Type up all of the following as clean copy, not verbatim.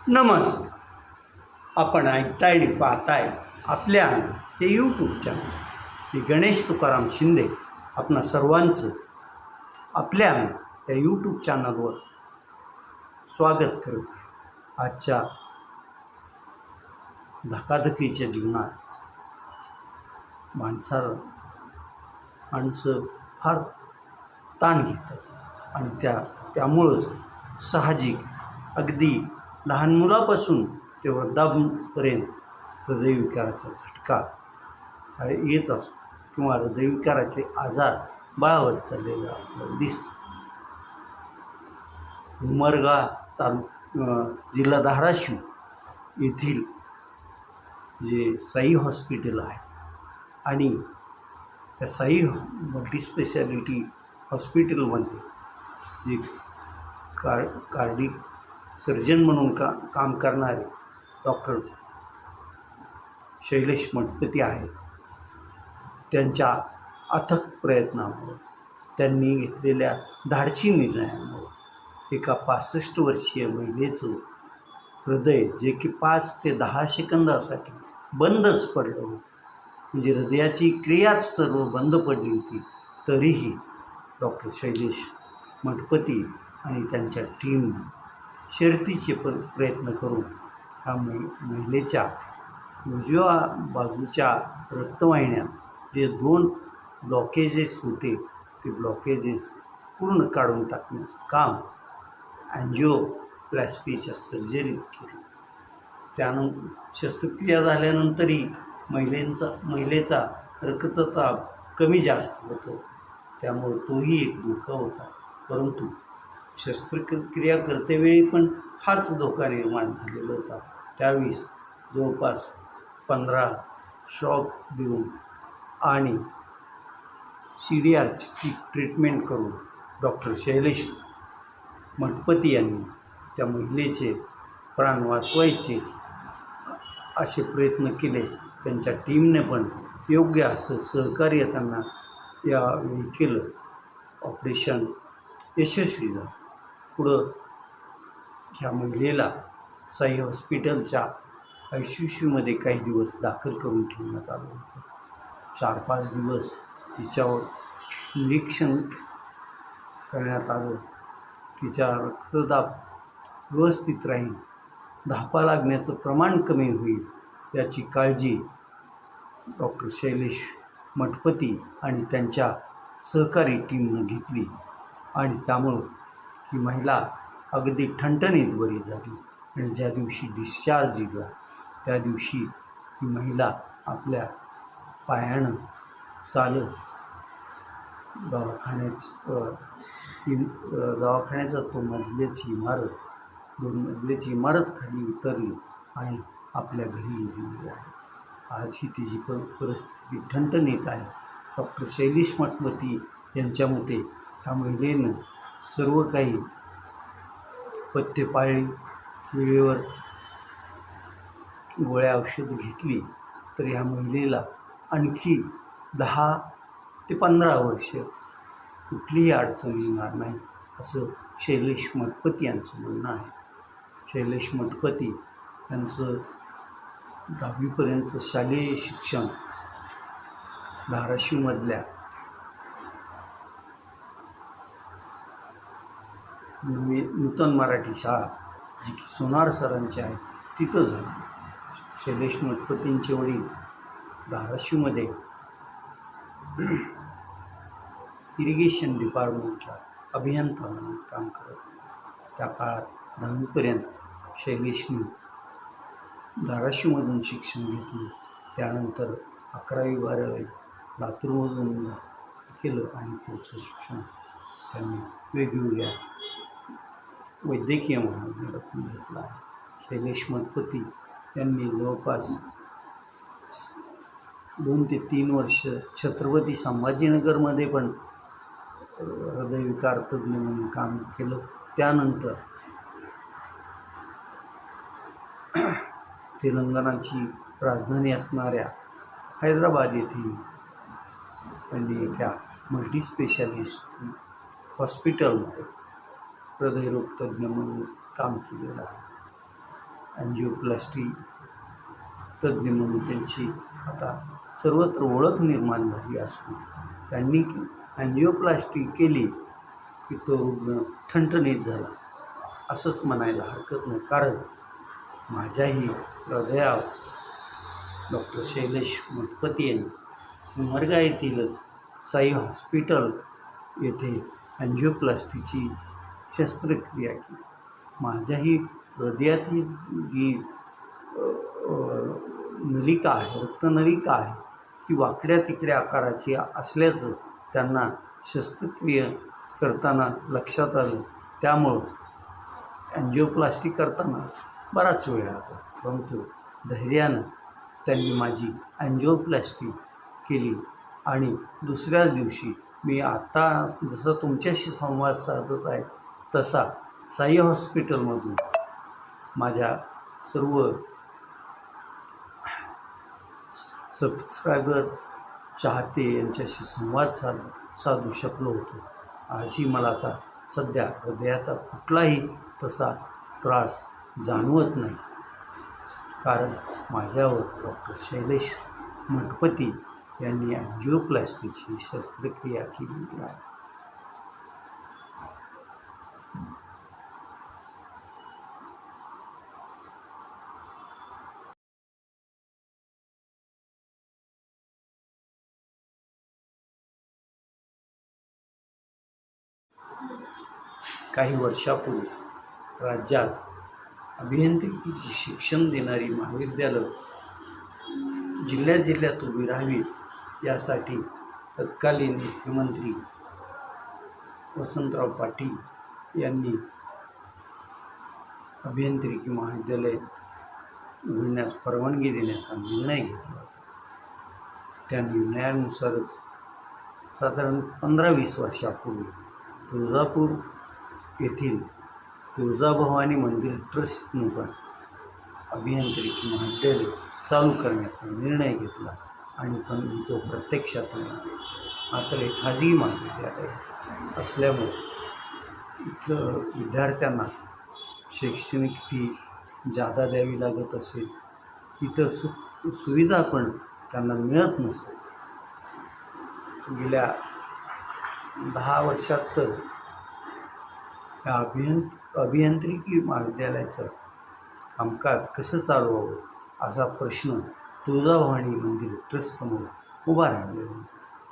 नमस्कार. आपण ऐकताय आणि पाहताय आपल्या हे यूट्यूब चॅनल. मी गणेश तुकाराम शिंदे आपणा सर्वांचं आपल्या या यूट्यूब चॅनलवर स्वागत करत आहे. आजच्या धकाधकीच्या जीवनात माणसं फार ताण घेतात आणि त्यामुळंच साहजिक अगदी लहान मुलापासून ते वृद्धांपर्यंत हृदयविकाराचा झटका येत असतो किंवा हृदयविकाराचे आजार बळावत चाललेले आपल्याला दिसतो. उमरगा जिल्हा धाराशिव येथील जे साई हॉस्पिटल आहे आणि त्या साई मल्टीस्पेशालिटी हॉस्पिटलमध्ये जे कार्डिक सर्जन म्हणून काम करणारे डॉक्टर शैलेश मठपती आहेत. त्यांच्या अथक प्रयत्नामुळे त्यांनी घेतलेल्या धाडसी निर्णयामुळे एका 65 वर्षीय महिलेचं हृदय जे की 5 ते 10 सेकंदासाठी बंदच पडलं होतं, म्हणजे हृदयाची क्रियाच सर्व बंद पडली होती, तरीही डॉक्टर शैलेश मठपती आणि त्यांच्या टीम शर्तीचे प्रयत्न करून ह्या महिलेच्या उजव्या बाजूच्या रक्तवाहिन्यात जे 2 ब्लॉकेजेस होते ते ब्लॉकेजेस पूर्ण काढून टाकण्याचं काम अँजिओप्लास्टीच्या सर्जरीत केलं. त्यानंतर शस्त्रक्रिया झाल्यानंतरही महिलेचा रक्तदाब कमी जास्त होतो, त्यामुळे तोही एक धोका होता. परंतु शस्त्रक्रिया करतेवेळी पण हाच धोका निर्माण झालेला होता. त्यावेळी जवळपास 15 शॉक देऊन आणि CDRची ट्रीटमेंट करून डॉक्टर शैलेश मठपती यांनी त्या महिलेचे प्राण वाचवायचे असे प्रयत्न केले. त्यांच्या टीमने पण योग्य असं सहकार्य त्यांना यावेळी केलं. ऑपरेशन यशस्वी झालं. पुढं ह्या महिलेला साई हॉस्पिटलच्या ICUमध्ये काही दिवस दाखल करून ठेवण्यात आलं होतं. 4-5 दिवस तिच्यावर निरीक्षण करण्यात आलं. तिचा रक्तदाब व्यवस्थित राहील, धापा लागण्याचं प्रमाण कमी होईल याची काळजी डॉक्टर शैलेश मठपती आणि त्यांच्या सहकारी टीमनं घेतली आणि त्यामुळं ही महिला अगदी ठणठणीत बरी झाली. आणि ज्या दिवशी डिस्चार्ज दिला त्या दिवशी ही महिला आपल्या पायानं चालत दवाखान्याचा तो 2 मजल्याची इमारत खाली उतरली आणि आपल्या घरी गेलेली आहे. आज ही तिची परिस्थिती ठणठणीत आहे. डॉक्टर शैलेश मठपती यांच्या मते ह्या महिलेनं सर्व काही पथ्य पाळली, वेळेवर गोळ्या औषधं घेतली तर ह्या महिलेला आणखी 10 ते 15 वर्ष कुठलीही अडचण येणार नाही असं शैलेश मठपती यांचं म्हणणं आहे. शैलेश मठपती यांचं 10वीपर्यंत शालेय शिक्षण धाराशिवमधल्या नूतन मराठी शाळा जी की सोनार सरांची आहे तिथं झालं. शैलेश मठपतींचे वडील धाराशिवमध्ये इरिगेशन डिपार्टमेंटला अभियंता म्हणून काम करत होते. त्या काळात 10वीपर्यंत शैलेशने धाराशिवमधून शिक्षण घेतलं. त्यानंतर 11वी-12वी लातूरमधून केलं आणि पुढचं शिक्षण त्यांनी वेगवेगळ्या वैद्यकीय महाविद्यालयातून घेतलं आहे. शैलेश मठपती यांनी जवळपास 2 ते 3 वर्ष छत्रपती संभाजीनगरमध्ये पण हृदयविकार तज्ज्ञ म्हणून काम केलं. त्यानंतर तेलंगणाची राजधानी असणाऱ्या हैदराबाद येथे त्यांनी एका मल्टीस्पेशालिस्ट हॉस्पिटलमध्ये हृदयरोग तज्ज्ञ म्हणून काम केलेलं आहे. अँजिओप्लास्टी तज्ज्ञ म्हणून त्यांची आता सर्वत्र ओळख निर्माण झाली असून त्यांनी अँजिओप्लास्टी केली की तो रुग्ण ठणठणीत झाला असंच म्हणायला हरकत नाही. कारण माझ्याही हृदयावर डॉक्टर शैलेश मठपती यांनी उमरगा येथीलच साई हॉस्पिटल येथे अँजिओप्लास्टीची शस्त्रक्रिया केली. माझ्याही हृदयातील जी नलिका आहे, रक्तनलिका आहे, ती वाकड्या तिकड्या आकाराची असल्याचं त्यांना शस्त्रक्रिया करताना लक्षात आलं. त्यामुळं अँजिओप्लास्टी करताना बराच वेळ लागला, परंतु धैर्यानं त्यांनी माझी अँजिओप्लास्टी केली आणि दुसऱ्याच दिवशी मी आता जसं तुमच्याशी संवाद साधत आहे तसा साई हॉस्पिटलमधून माझ्या सर्व सबस्क्रायबर चाहते यांच्याशी संवाद साधू शकलो होतो. आजही मला आता सध्या हृदयाचा कुठलाही तसा त्रास जाणवत नाही, कारण माझ्यावर डॉक्टर शैलेश मठपती यांनी अँजिओप्लास्टीची शस्त्रक्रिया केलेली आहे. काही वर्षापूर्वी राज्यात अभियांत्रिकीचे शिक्षण देणारी महाविद्यालय जिल्ह्यात उभी राहावीत यासाठी तत्कालीन मुख्यमंत्री वसंतराव पाटील यांनी अभियांत्रिकी महाविद्यालय उघडण्यास परवानगी देण्याचा निर्णय घेतला. त्या निर्णयानुसारच साधारण 15-20 वर्षापूर्वी तुळजापूर येथील तुळजाभवानी मंदिर ट्रस्टनं अभियांत्रिकी महाविद्यालय चालू करण्याचा निर्णय घेतला आणि तो प्रत्यक्षात नाही. मात्र हे खाजगी महाविद्यालय असल्यामुळे इथलं विद्यार्थ्यांना शैक्षणिक फी जादा द्यावी लागत असेल, इतर सुविधा पण त्यांना मिळत नसेल. गेल्या 10 वर्षात तर या अभियांत्रिकी महाविद्यालयाचं कामकाज कसं चालवावं असा प्रश्न तुळजाभवानी मंदिर ट्रस्टसमोर उभा राहिलेला.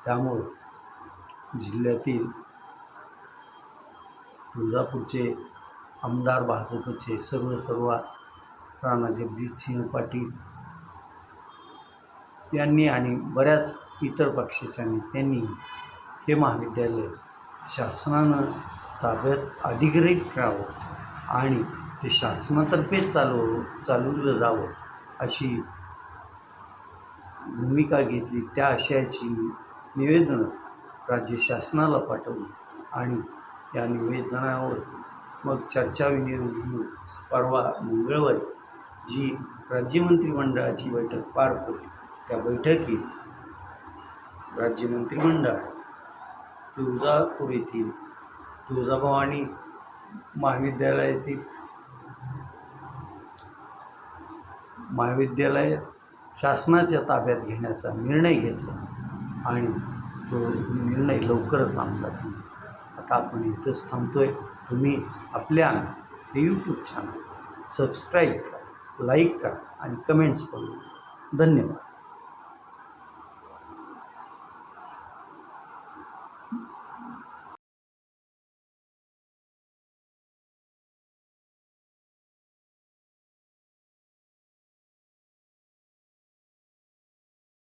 त्यामुळं जिल्ह्यातील तुळजापूरचे आमदार भाजपचे सर्व राणा जगजितसिंह पाटील यांनी आणि बऱ्याच इतर पक्षाच्या नेत्यांनी हे महाविद्यालय शासनानं ताब्यात अधिग्रहित करावं आणि ते शासनातर्फे चालवलं जावं अशी भूमिका घेतली. त्या आशयाची निवेदनं राज्य शासनाला पाठवली आणि या निवेदनावर मग चर्चाविनिमय परवा मंगळवारी जी राज्यमंत्रिमंडळाची बैठक पार पडली, त्या बैठकीत राज्यमंत्रिमंडळ तुळजापूर येथील तुळजाभवानी महाविद्यालय शासनाच्या ताब्यात घेण्याचा निर्णय घेतला आणि तो निर्णय लवकरच अंमलात येईल. आता आपण इथंच थांबतोय. तुम्ही आपल्या हे यूट्यूब चॅनल सबस्क्राईब करा, लाईक करा आणि कमेंट्स करा. धन्यवाद.